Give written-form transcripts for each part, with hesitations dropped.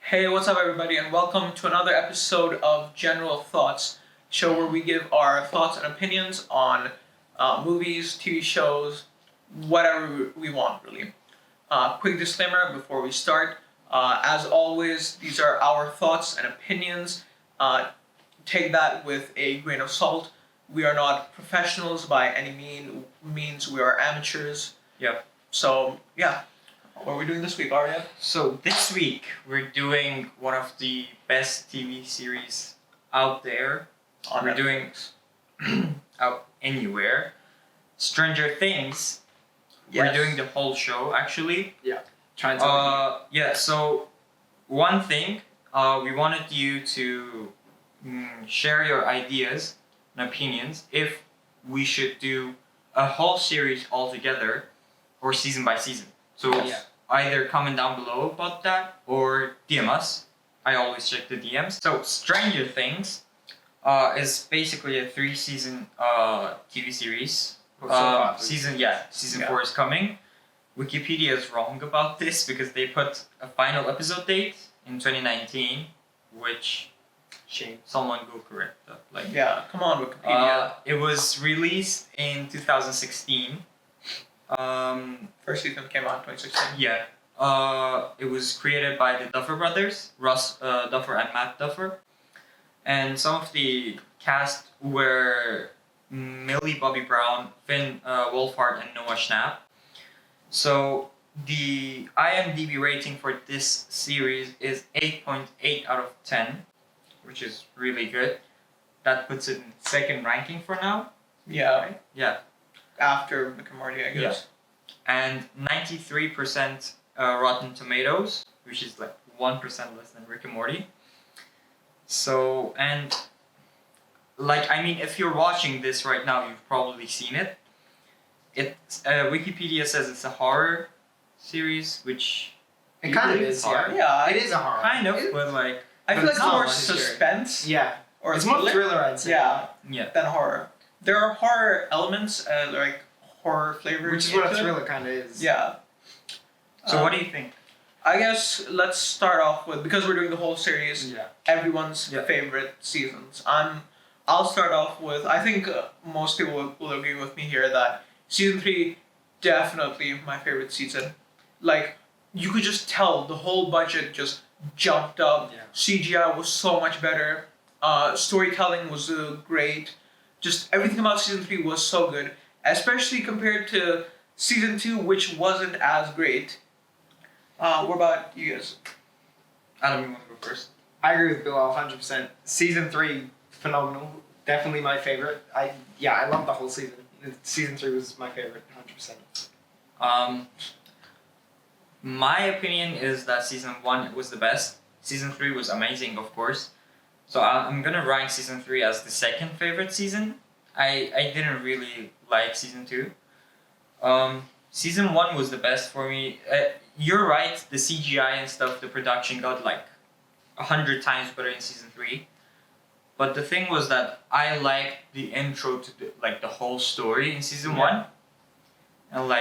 Hey, what's up, everybody, and welcome to another episode of General Thoughts, show where we give our thoughts and opinions on movies, TV shows, whatever we want, really. Quick disclaimer before we start. As always, these are our thoughts and opinions. Take that with a grain of salt. We are not professionals by any means. We are amateurs. Yep. So, yeah. What are we doing this week, Arya? So this week we're doing one of the best TV series out there. On we're Netflix. doing out anywhere. Stranger Things. Yes. We're doing the whole show actually. Trying to So one thing, we wanted you to share your ideas and opinions if we should do a whole series altogether or season by season. So either comment down below about that or DM us. I always check the DMs. So Stranger Things is basically a 3-season TV series. Season 4 is coming. Wikipedia is wrong about this because they put a final episode date in 2019, which shame. someone go correct that. Come on, Wikipedia. It was released in 2016. First season came out in 2016. Yeah. It was created by the Duffer brothers, Ross Duffer and Matt Duffer. And some of the cast were Millie Bobby Brown, Finn Wolfhard, and Noah Schnapp. So the IMDb rating for this series is 8.8 out of 10, which is really good. That puts it in second ranking for now. Yeah. Right? Yeah. After Rick and Morty, I guess. And 93% Rotten Tomatoes, which is like 1% less than Rick and Morty. So, and if you're watching this right now, you've probably seen it. Wikipedia says it's a horror series, which It kind of is, yeah. It is a horror. Kind of, but like I feel like it's it's not more much suspense. Yeah. Or It's more thriller, I'd say. Yeah, yeah. than horror. There are horror elements, like horror flavors. Which is what a into it. thriller kind of is. Yeah. So what do you think? I guess let's start off with, because we're doing the whole series, Yeah. everyone's favorite seasons. I'll start off with, I think most people will agree with me here that season 3, definitely my favorite season. Like, you could just tell the whole budget just jumped up. Yeah. CGI was so much better. Storytelling was great. Just everything about season 3 was so good, especially compared to season 2, which wasn't as great. What about you guys? Adam, you want to go first? I agree with Bill 100%. Season 3, phenomenal. Definitely my favorite. I love the whole season. Season 3 was my favorite, 100%. My opinion is that season 1 was the best. Season 3 was amazing, of course. So I'm gonna rank season 3 as the second favorite season. I didn't really like season 2. Season 1 was the best for me. You're right, the CGI and stuff, the production got like 100 times better in season 3. But the thing was that I liked the intro to the whole story in season 1. And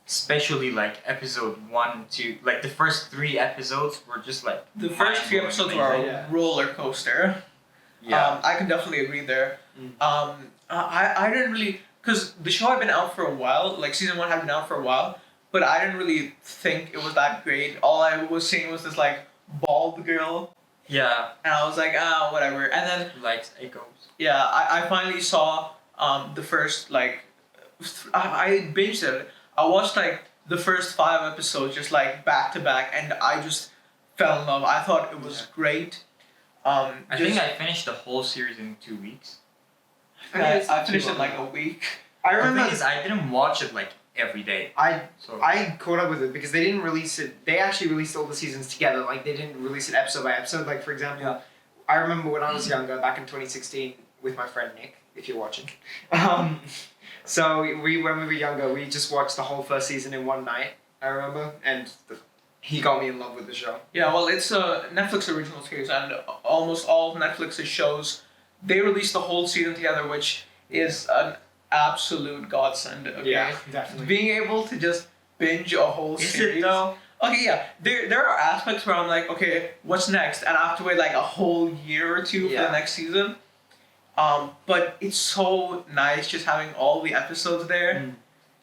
especially episode 1, 2, the first 3 episodes were just The first 3 episodes were a roller coaster. Yeah. I can definitely agree there. I didn't really, because the show had been out for a while, season 1 had been out for a while, but I didn't really think it was that great. All I was seeing was this bald girl. Yeah. And I was like, whatever. And then echoes. yeah, I finally saw the first I binged it. I watched the first 5 episodes just back to back, and I just fell in love. I thought it was great. I think I finished the whole series in 2 weeks. I finished it in a week. I remember. The thing is, I didn't watch it every day. I caught up with it because they didn't release it. They actually released all the seasons together. They didn't release it episode by episode. For example, I remember when I was younger, back in 2016, with my friend Nick, if you're watching. So when we were younger, we just watched the whole first season in one night. I remember, and he got me in love with the show. Yeah, well, it's a Netflix original series, and almost all of Netflix's shows, they release the whole season together, which is an absolute godsend. Okay? Yeah, definitely. Being able to just binge a whole Is series. it though? Okay, yeah. There are aspects where I'm like, okay, what's next? And I have to wait like a whole year or two for Yeah. the next season. But it's so nice just having all the episodes there.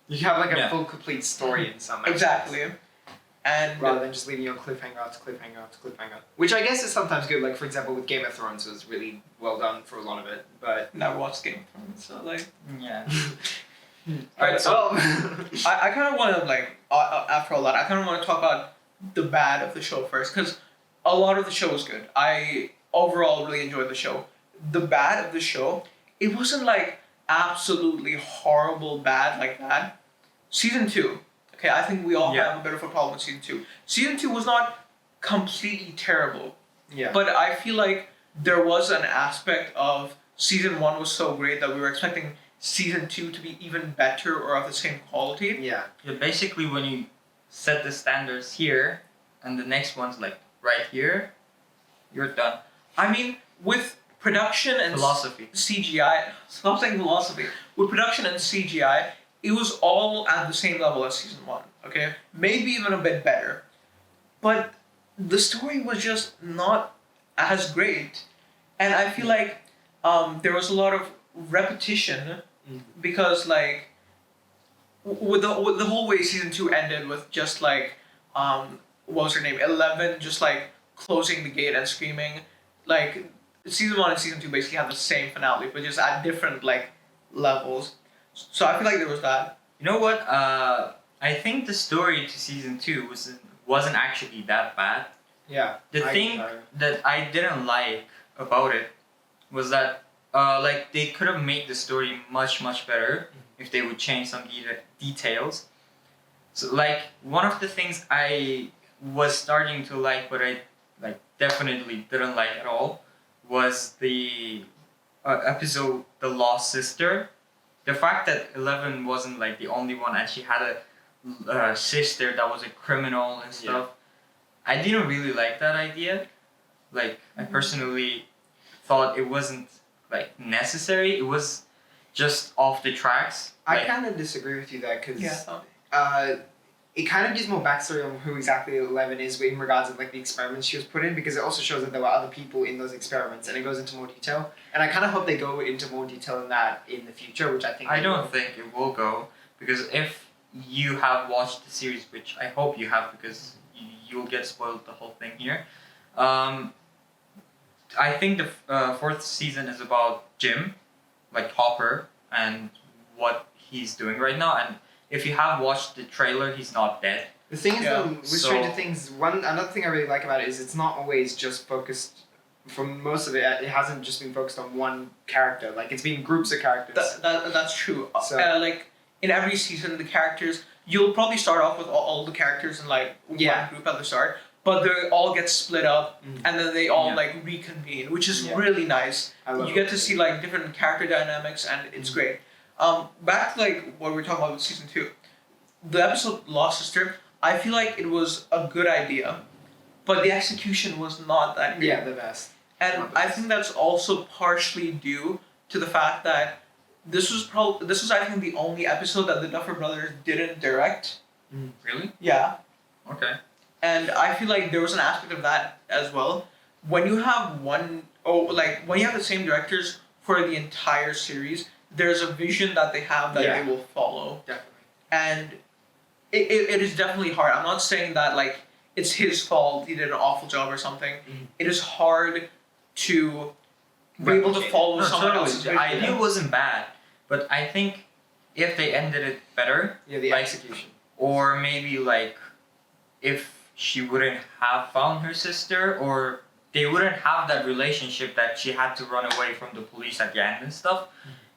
You have like a Yeah. full complete story in some Exactly. And rather than just leaving you on cliffhanger after cliffhanger after cliffhanger. Which I guess is sometimes good. Like for example, with Game of Thrones, it was really well done for a lot of it. But never watched Game of Thrones, so like. Yeah. Alright, so well, I kind of want to like after all that, I kind of want to talk about the bad of the show first because a lot of the show was good. I overall really enjoyed the show. The bad of the show, it wasn't like absolutely horrible bad like that. Season 2, okay, I think we all Yeah. have a bit of a problem with season 2. Season 2 was not completely terrible, yeah. but I feel like there was an aspect of season 1 was so great that we were expecting season 2 to be even better or of the same quality. Yeah. Yeah, basically when you set the standards here and the next one's like right here, you're done. I mean, with production and Philosophy. CGI, stop saying philosophy. With production and CGI, it was all at the same level as season 1, okay? Maybe even a bit better. But the story was just not as great. And I feel like there was a lot of repetition because, like, with the whole way season 2 ended with just, like, what was her name? 11 just, like, closing the gate and screaming. Like, season 1 and season 2 basically had the same finale, but just at different, like, levels. So I feel like there was that. You know what? I think the story to season 2 wasn't actually that bad. Yeah. The thing that I didn't like about it was that like they could have made the story much better if they would change some details. So like one of the things I was starting to like, but I like definitely didn't like at all, was the episode The Lost Sister. The fact that 11 wasn't like the only one and she had a sister that was a criminal and stuff. I didn't really like that idea. Like I personally thought it wasn't like necessary. It was just off the tracks. I Like, kind of disagree with you there because Yeah. it kind of gives more backstory on who exactly 11 is in regards of like the experiments she was put in, because it also shows that there were other people in those experiments and it goes into more detail. And I kind of hope they go into more detail in that in the future, which I think I they don't will. think it will go, because if you have watched the series, which I hope you have, because you'll get spoiled the whole thing here. I think the fourth season is about Jim, like Hopper, and what he's doing right now. And if you have watched the trailer, he's not dead. The thing is, Yeah. though, with So- Stranger Things, another thing I really like about it is it's not always just focused. From most of it, it hasn't just been focused on one character. Like it's been groups of characters. That's true. So- Like in every season, the characters, you'll probably start off with all the characters in like Yeah. one group at the start, but they all get split up and then they all Yeah. like reconvene, which is Yeah. really nice. I love You get it. to see like different character dynamics and it's great. Back to like what we were talking about with season 2, the episode Lost Sister, I feel like it was a good idea, but the execution was not that good. Yeah, the best. And Not the I best. think that's also partially due to the fact that this was I think the only episode that the Duffer brothers didn't direct. Really? Yeah. Okay. And I feel like there was an aspect of that as well. When you have when you have the same directors for the entire series, there's a vision that they have that Yeah. they will follow. Definitely. And it is definitely hard. I'm not saying that like it's his fault, he did an awful job or something. It is hard to be able to Replicate. follow No, someone totally. else's The vision. idea wasn't bad, but I think if they ended it better, Yeah, the Like- execution. or maybe like if she wouldn't have found her sister, or they wouldn't have that relationship that she had to run away from the police at the end and stuff.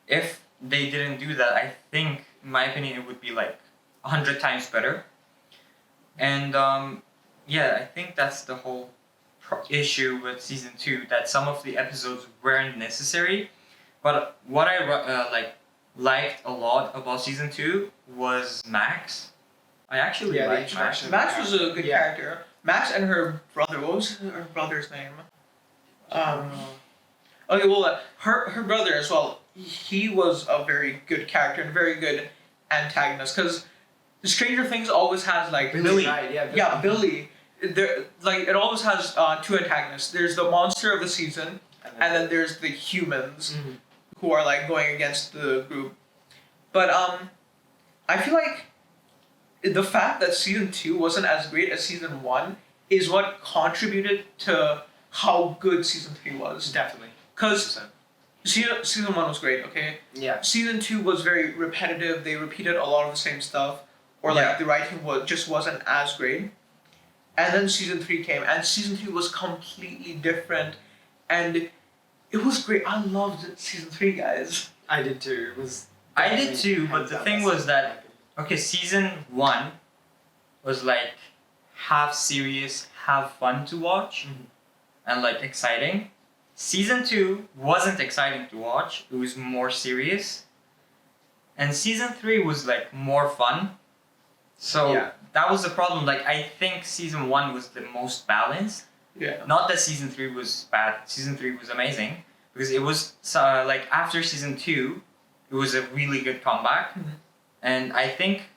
If they didn't do that, I think, in my opinion, it would be like 100 times better. And yeah, I think that's the whole issue with season 2, that some of the episodes weren't necessary. But what I liked a lot about season 2 was Max. I actually Yeah, the liked Max. introduction. Max was a good Yeah. character. Max and her brother. What was her brother's name? Okay, well, her brother as well. He was a very good character and a very good antagonist. Because Stranger Things always has like Billy, Billy. right? Yeah, Billy. Yeah, Billy. There, like it always has two antagonists. There's the monster of the season, and then there's the humans Mhm. who are like going against the group. But I feel like the fact that season 2 wasn't as great as season 1 is what contributed to how good season 3 was. Definitely. Because season 1 was great, okay? Yeah. Season 2 was very repetitive. They repeated a lot of the same stuff, or like Yeah. the writing just wasn't as great. And then season 3 came, and season 3 was completely different, and it was great. I loved season 3, guys. I did too. It was. I did too, but the thing was that okay, season 1 was like half serious, half fun to watch, and like exciting. Season 2 wasn't exciting to watch. It was more serious. And season 3 was like more fun. So Yeah. that was the problem. Like I think season 1 was the most balanced. Yeah. Not that season 3 was bad. Season 3 was amazing because it was like after season 2, it was a really good comeback. And I think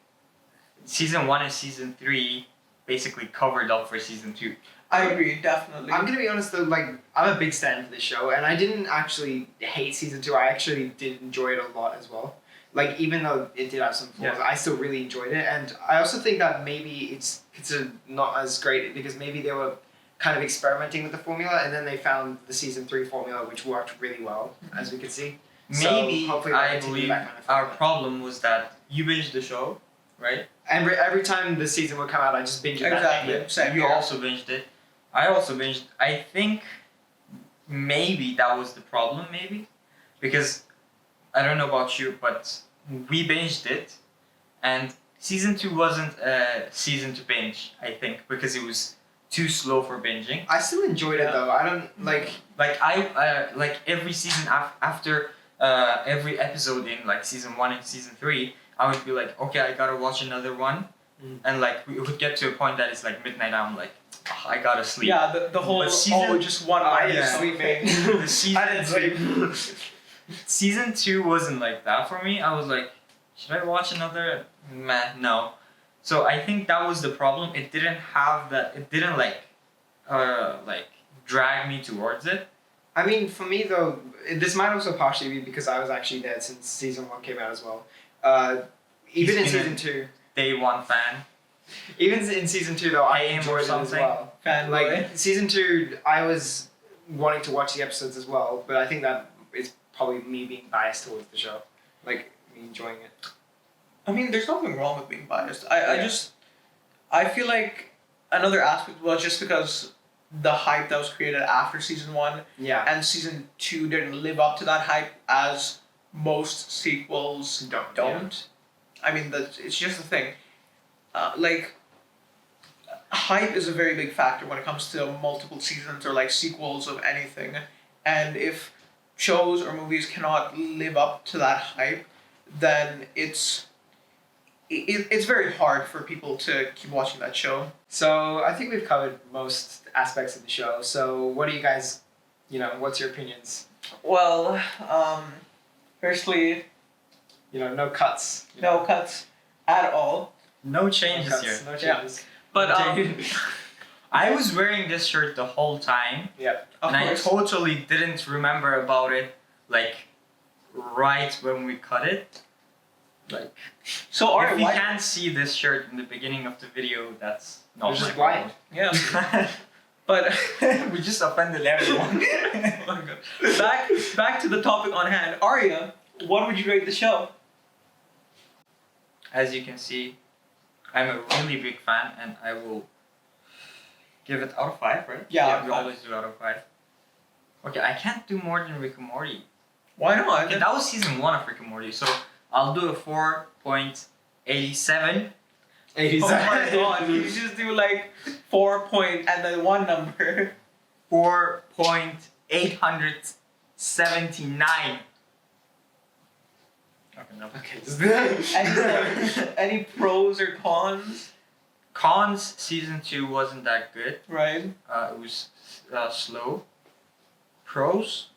season 1 and season 3 basically covered up for season 2. I agree, definitely. I'm gonna be honest though, like I'm a big fan for this show, and I didn't actually hate season 2. I actually did enjoy it a lot as well. Like even though it did have some flaws, Yeah. I still really enjoyed it, and I also think that maybe it's considered not as great because maybe they were kind of experimenting with the formula, and then they found the season 3 formula which worked really well, as we could see. So, Maybe hopefully they'll I continue believe that kind of our formula. problem was that you binged the show, right? Every time the season would come out, I just binge it. that day. Exactly. Same You here. also binged it. I also binged. I think maybe that was the problem, maybe. Because I don't know about you, but we binged it. And season 2 wasn't a season to binge, I think, because it was too slow for binging. I still enjoyed it though. I don't like. Like like every season after every episode in like season 1 and season 3, I would be like, okay, I gotta watch another one. And like we would get to a point that it's like midnight. I'm like, "Oh, I gotta sleep. Yeah, the whole But season- just one I night didn't is sleep. something. The season I didn't sleep. Season 2 wasn't like that for me. I was like, should I watch another? Meh, no. So I think that was the problem. It didn't have that. It didn't like drag me towards it. I mean, for me though, this might also partially be because I was actually there since season 1 came out as well. Even in He's been season 2, Day 1 fan. even in season 2 though, I Pay him or enjoyed it as something. well. Fanboy. Like season 2, I was wanting to watch the episodes as well, but I think that is probably me being biased towards the show, like me enjoying it. I mean, there's nothing wrong with being biased. Yeah. I feel like another aspect was just because the hype that was created after season 1 Yeah. and season 2 didn't live up to that hype as most sequels don't. I mean, it's just the thing. Like, hype is a very big factor when it comes to multiple seasons or like sequels of anything. And if shows or movies cannot live up to that hype, then it's very hard for people to keep watching that show. So I think we've covered most aspects of the show. So what do you guys, what's your opinions? Well, firstly, No cuts. no cuts at all. No No changes cuts, here. no changes. But I was wearing this shirt the whole time, of and course, I totally didn't remember about it, like, right when we cut it. Like, so if Aria, you why? can't see this shirt in the beginning of the video, that's not It's my just white. Yeah, but problem. We just offended everyone. oh my God. Back to the topic on hand. Aria, what would you rate the show? As you can see, I'm a really big fan, and I will give it out of 5, right? Yeah, we always do out of 5. Okay, I can't do more than Rick and Morty. Why not? Okay, that was season 1 of Rick and Morty, so I'll do a 4.87. Oh my God! You just do like 4 point and then one number. 4.879. Okay, no. Okay. Any pros or cons? Cons, season 2 wasn't that good. Right. It was slow. Pros,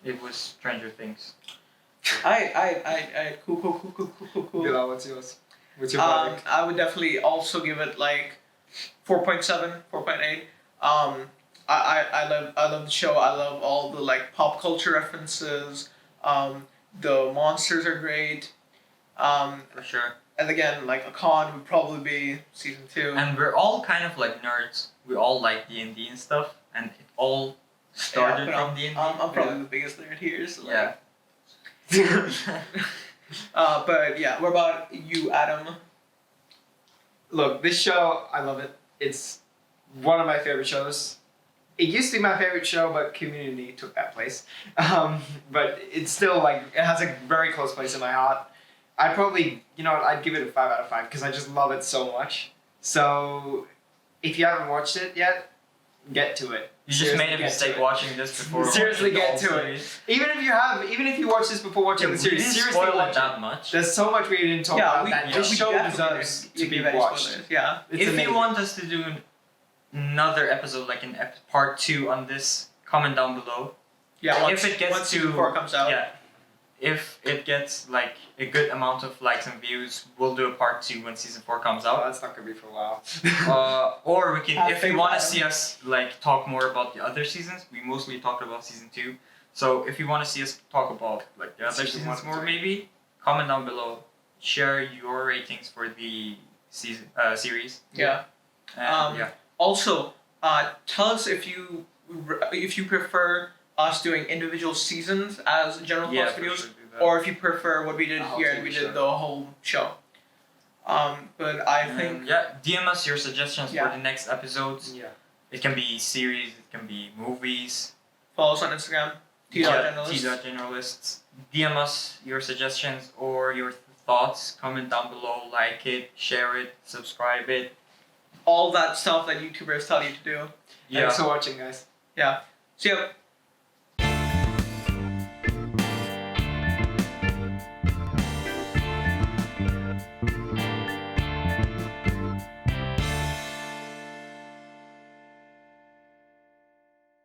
it was Stranger Things. Cool. Bilal, what's yours? What's your verdict? I would definitely also give it like 4.7, 4.8. I love the show. I love all the like pop culture references. The monsters are great. For sure. And again, like a con would probably be season 2. And we're all kind of like nerds. We all like D&D and stuff, and it all started but from D&D. I'm probably the biggest nerd here. So like, Yeah. but yeah, what about you, Adam? Look, this show, I love it. It's one of my favorite shows. It used to be my favorite show, but Community took that place. But it's still like, it has a very close place in my heart. I'd probably, you know what, I'd give it a 5 out of 5 because I just love it so much. So, if you haven't watched it yet, get to it. You just Seriously, made a get mistake to it. watching this before. Seriously, watching the get whole to it. series. Even if you watch this before watching the We series, didn't seriously spoil watch it it. that much. There's so much we didn't talk about that. This show definitely deserves didn't to be give any watched. spoilers. Yeah. It's If amazing. you want us to do another episode, like part 2 on this, comment down below. Yeah. Once, if it gets once to season 4 comes out. Yeah. If it gets like a good amount of likes and views, we'll do a part 2 when season 4 comes Oh, out. that's not gonna be for a while. Or we can, Have if you faith, want to Adam. see us like talk more about the other seasons, we mostly talked about season 2. So if you want to see us talk about like the other Season seasons 1 more, and 2. maybe comment down below. Share your ratings for the series. Yeah. And, yeah. Also, tell us if you prefer us doing individual seasons as general Yeah, thoughts for videos, sure, do that. or if you prefer what we did The whole here and TV we show. did the whole show. But I think Yeah, DM us your suggestions Yeah. for the next episodes. Yeah. It can be series, it can be movies. follow us on Instagram. T.Generalists. T.Generalists. DM us your suggestions or your thoughts. Comment down below, like it, share it, subscribe it. All that stuff that YouTubers tell you to do. Yeah. Thanks for watching, guys. See ya.